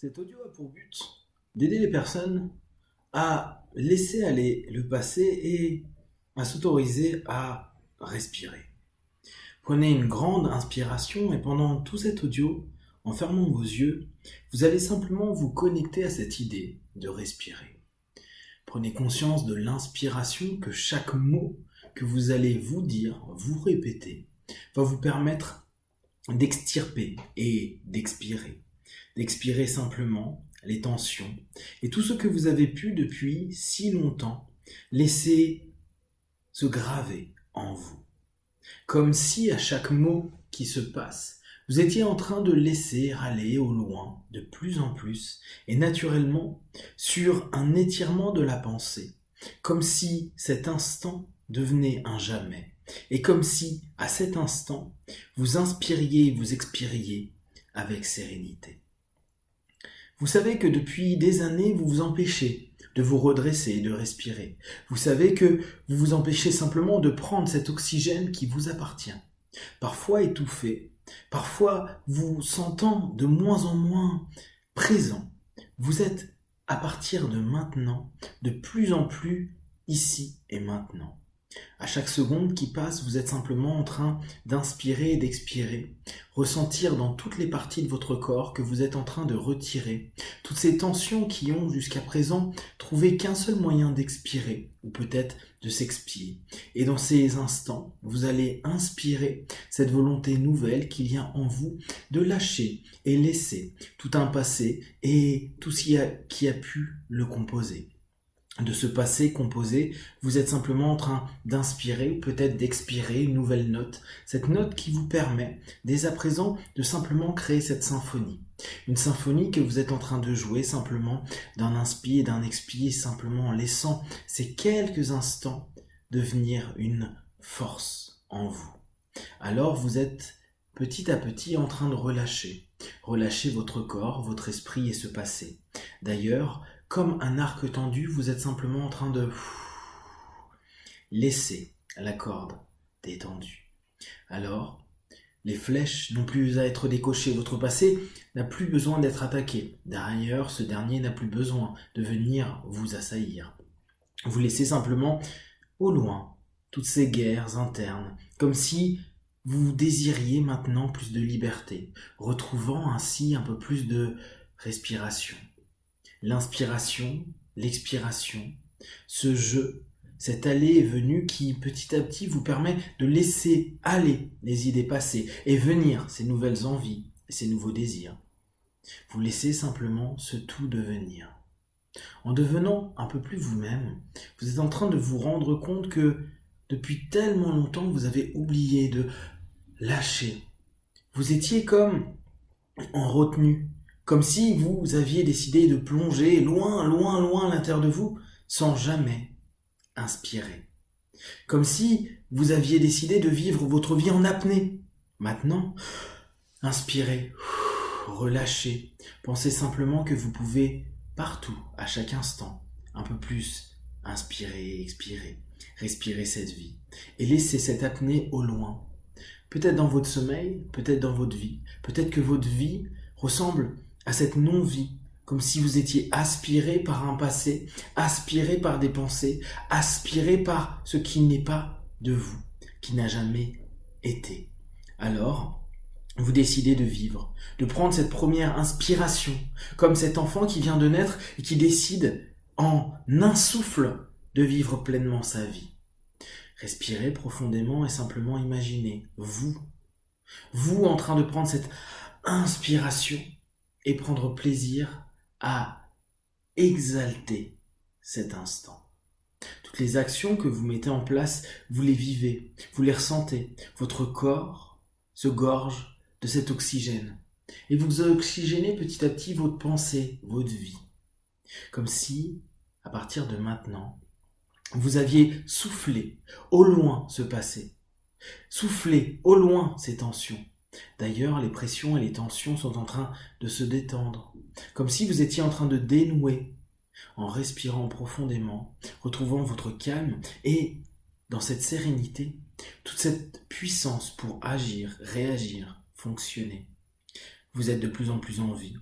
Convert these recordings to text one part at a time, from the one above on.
Cet audio a pour but d'aider les personnes à laisser aller le passé et à s'autoriser à respirer. Prenez une grande inspiration et pendant tout cet audio, en fermant vos yeux, vous allez simplement vous connecter à cette idée de respirer. Prenez conscience de l'inspiration que chaque mot que vous allez vous dire, vous répéter, va vous permettre d'extirper et d'expirer. D'expirer simplement les tensions et tout ce que vous avez pu depuis si longtemps laisser se graver en vous. Comme si à chaque mot qui se passe, vous étiez en train de laisser aller au loin de plus en plus et naturellement sur un étirement de la pensée, comme si cet instant devenait un jamais et comme si à cet instant vous inspiriez et vous expiriez avec sérénité. Vous savez que depuis des années, vous vous empêchez de vous redresser et de respirer. Vous savez que vous vous empêchez simplement de prendre cet oxygène qui vous appartient. Parfois étouffé, parfois vous sentant de moins en moins présent. Vous êtes, à partir de maintenant, de plus en plus ici et maintenant. À chaque seconde qui passe, vous êtes simplement en train d'inspirer et d'expirer, ressentir dans toutes les parties de votre corps que vous êtes en train de retirer toutes ces tensions qui ont jusqu'à présent trouvé qu'un seul moyen d'expirer, ou peut-être de s'expier. Et dans ces instants, vous allez inspirer cette volonté nouvelle qu'il y a en vous de lâcher et laisser tout un passé et tout ce qui a pu le composer. De ce passé composé, vous êtes simplement en train d'inspirer ou peut-être d'expirer une nouvelle note, cette note qui vous permet dès à présent de simplement créer cette symphonie. Une symphonie que vous êtes en train de jouer simplement d'un inspire et d'un expire, simplement en laissant ces quelques instants devenir une force en vous. Alors vous êtes petit à petit en train de relâcher votre corps, votre esprit et ce passé. D'ailleurs, comme un arc tendu, vous êtes simplement en train de laisser la corde détendue. Alors, les flèches n'ont plus à être décochées. Votre passé n'a plus besoin d'être attaqué. D'ailleurs, ce dernier n'a plus besoin de venir vous assaillir. Vous laissez simplement au loin toutes ces guerres internes, comme si vous désiriez maintenant plus de liberté, retrouvant ainsi un peu plus de respiration. L'inspiration, l'expiration, ce jeu, cette allée et venue qui petit à petit vous permet de laisser aller les idées passées et venir ces nouvelles envies et ces nouveaux désirs. Vous laissez simplement ce tout devenir. En devenant un peu plus vous-même, vous êtes en train de vous rendre compte que depuis tellement longtemps vous avez oublié de lâcher. Vous étiez comme en retenue. Comme si vous aviez décidé de plonger loin, loin, loin à l'intérieur de vous, sans jamais inspirer. Comme si vous aviez décidé de vivre votre vie en apnée. Maintenant, inspirez, relâchez. Pensez simplement que vous pouvez, partout, à chaque instant, un peu plus inspirer, expirer, respirer cette vie. Et laissez cette apnée au loin. Peut-être dans votre sommeil, peut-être dans votre vie. Peut-être que votre vie ressemble à cette non-vie, comme si vous étiez aspiré par un passé, aspiré par des pensées, aspiré par ce qui n'est pas de vous, qui n'a jamais été. Alors, vous décidez de vivre, de prendre cette première inspiration, comme cet enfant qui vient de naître et qui décide en un souffle de vivre pleinement sa vie. Respirez profondément et simplement imaginez vous en train de prendre cette inspiration et prendre plaisir à exalter cet instant. Toutes les actions que vous mettez en place, vous les vivez, vous les ressentez. Votre corps se gorge de cet oxygène. Et vous oxygénez petit à petit votre pensée, votre vie. Comme si, à partir de maintenant, vous aviez soufflé au loin ce passé. Soufflé au loin ces tensions. D'ailleurs, les pressions et les tensions sont en train de se détendre, comme si vous étiez en train de dénouer, en respirant profondément, retrouvant votre calme et, dans cette sérénité, toute cette puissance pour agir, réagir, fonctionner. Vous êtes de plus en plus en vie.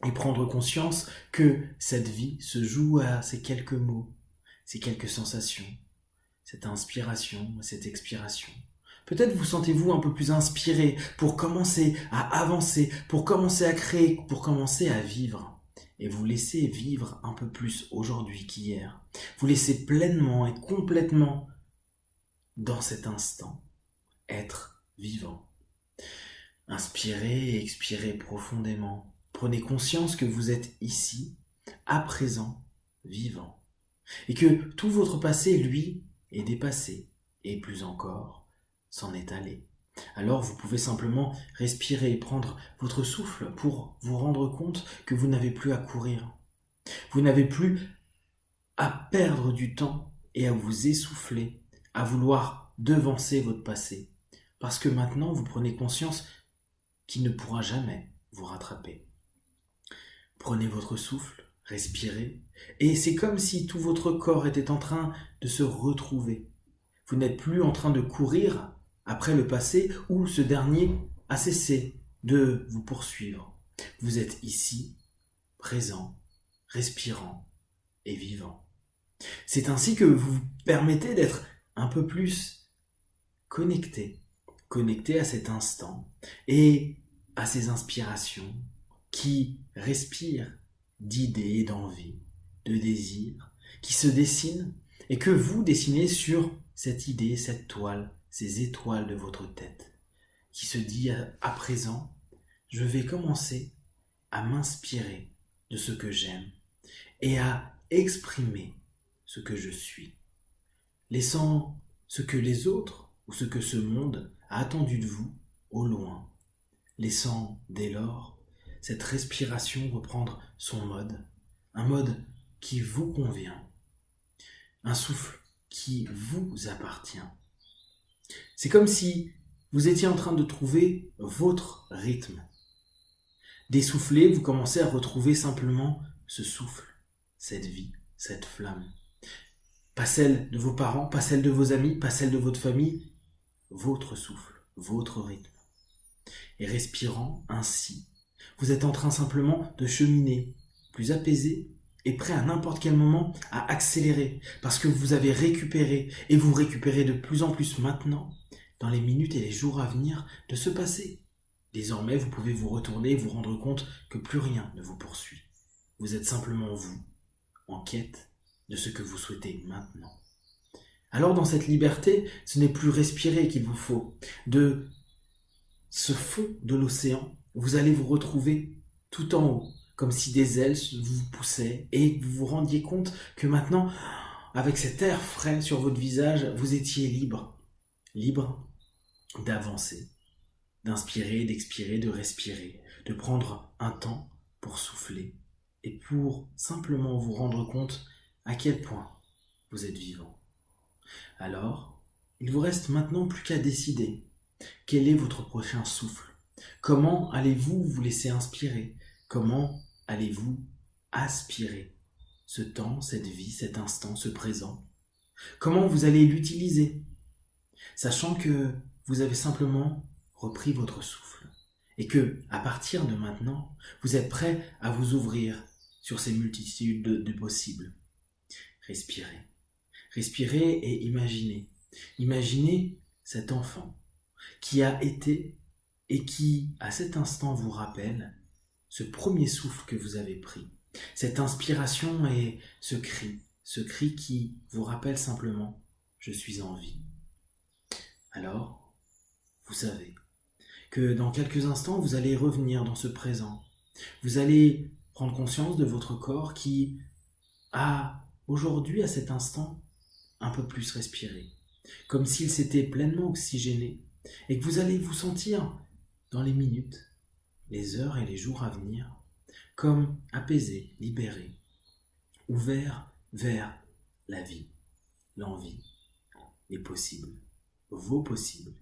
et prendre conscience que cette vie se joue à ces quelques mots, ces quelques sensations, cette inspiration, cette expiration. Peut-être vous sentez-vous un peu plus inspiré pour commencer à avancer, pour commencer à créer, pour commencer à vivre. Et vous laissez vivre un peu plus aujourd'hui qu'hier. Vous laissez pleinement et complètement dans cet instant être vivant. Inspirez et expirez profondément. Prenez conscience que vous êtes ici, à présent, vivant. Et que tout votre passé, lui, est dépassé. Et plus encore, s'en est allé. Alors vous pouvez simplement respirer et prendre votre souffle pour vous rendre compte que vous n'avez plus à courir. Vous n'avez plus à perdre du temps et à vous essouffler, à vouloir devancer votre passé. Parce que maintenant, vous prenez conscience qu'il ne pourra jamais vous rattraper. Prenez votre souffle, respirez, et c'est comme si tout votre corps était en train de se retrouver. Vous n'êtes plus en train de courir après le passé où ce dernier a cessé de vous poursuivre. Vous êtes ici, présent, respirant et vivant. C'est ainsi que vous vous permettez d'être un peu plus connecté à cet instant et à ces inspirations qui respirent d'idées et d'envie, de désirs, qui se dessinent et que vous dessinez sur cette idée, cette toile, ces étoiles de votre tête, qui se dit à présent, je vais commencer à m'inspirer de ce que j'aime et à exprimer ce que je suis, laissant ce que les autres ou ce que ce monde a attendu de vous au loin, laissant dès lors cette respiration reprendre son mode, un mode qui vous convient, un souffle qui vous appartient. C'est comme si vous étiez en train de trouver votre rythme. D'essouffler, vous commencez à retrouver simplement ce souffle, cette vie, cette flamme. Pas celle de vos parents, pas celle de vos amis, pas celle de votre famille, votre souffle, votre rythme. Et respirant ainsi, vous êtes en train simplement de cheminer, plus apaisé et prêt à n'importe quel moment à accélérer, parce que vous avez récupéré, et vous récupérez de plus en plus maintenant, dans les minutes et les jours à venir, de ce passé. Désormais, vous pouvez vous retourner et vous rendre compte que plus rien ne vous poursuit. Vous êtes simplement vous, en quête de ce que vous souhaitez maintenant. Alors dans cette liberté, ce n'est plus respirer qu'il vous faut. De ce fond de l'océan, vous allez vous retrouver tout en haut, comme si des ailes vous poussaient et vous vous rendiez compte que maintenant, avec cet air frais sur votre visage, vous étiez libre. Libre d'avancer, d'inspirer, d'expirer, de respirer, de prendre un temps pour souffler et pour simplement vous rendre compte à quel point vous êtes vivant. Alors, il vous reste maintenant plus qu'à décider quel est votre prochain souffle. Comment allez-vous vous laisser inspirer? Comment allez-vous aspirer ce temps, cette vie, cet instant, ce présent? Comment vous allez l'utiliser? Sachant que vous avez simplement repris votre souffle et que, à partir de maintenant, vous êtes prêt à vous ouvrir sur ces multitudes de possibles. Respirez. Respirez et imaginez. Imaginez cet enfant qui a été et qui, à cet instant, vous rappelle ce premier souffle que vous avez pris. Cette inspiration et ce cri qui vous rappelle simplement « Je suis en vie ». Alors, vous savez que dans quelques instants, vous allez revenir dans ce présent. Vous allez prendre conscience de votre corps qui a aujourd'hui, à cet instant, un peu plus respiré, comme s'il s'était pleinement oxygéné, et que vous allez vous sentir, dans les minutes, les heures et les jours à venir, comme apaisé, libéré, ouvert vers la vie, l'envie, les possibles, vos possibles.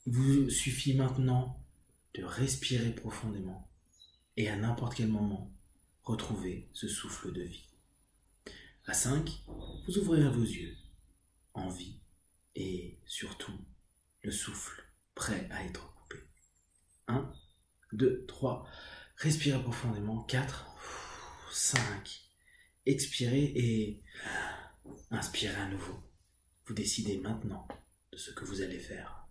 Il vous suffit maintenant de respirer profondément et à n'importe quel moment, retrouver ce souffle de vie. À 5, vous ouvrirez vos yeux, en vie, et surtout, le souffle prêt à être coupé. 1, 2, 3. Respirez profondément. 4, 5. Expirez et inspirez à nouveau. Vous décidez maintenant de ce que vous allez faire.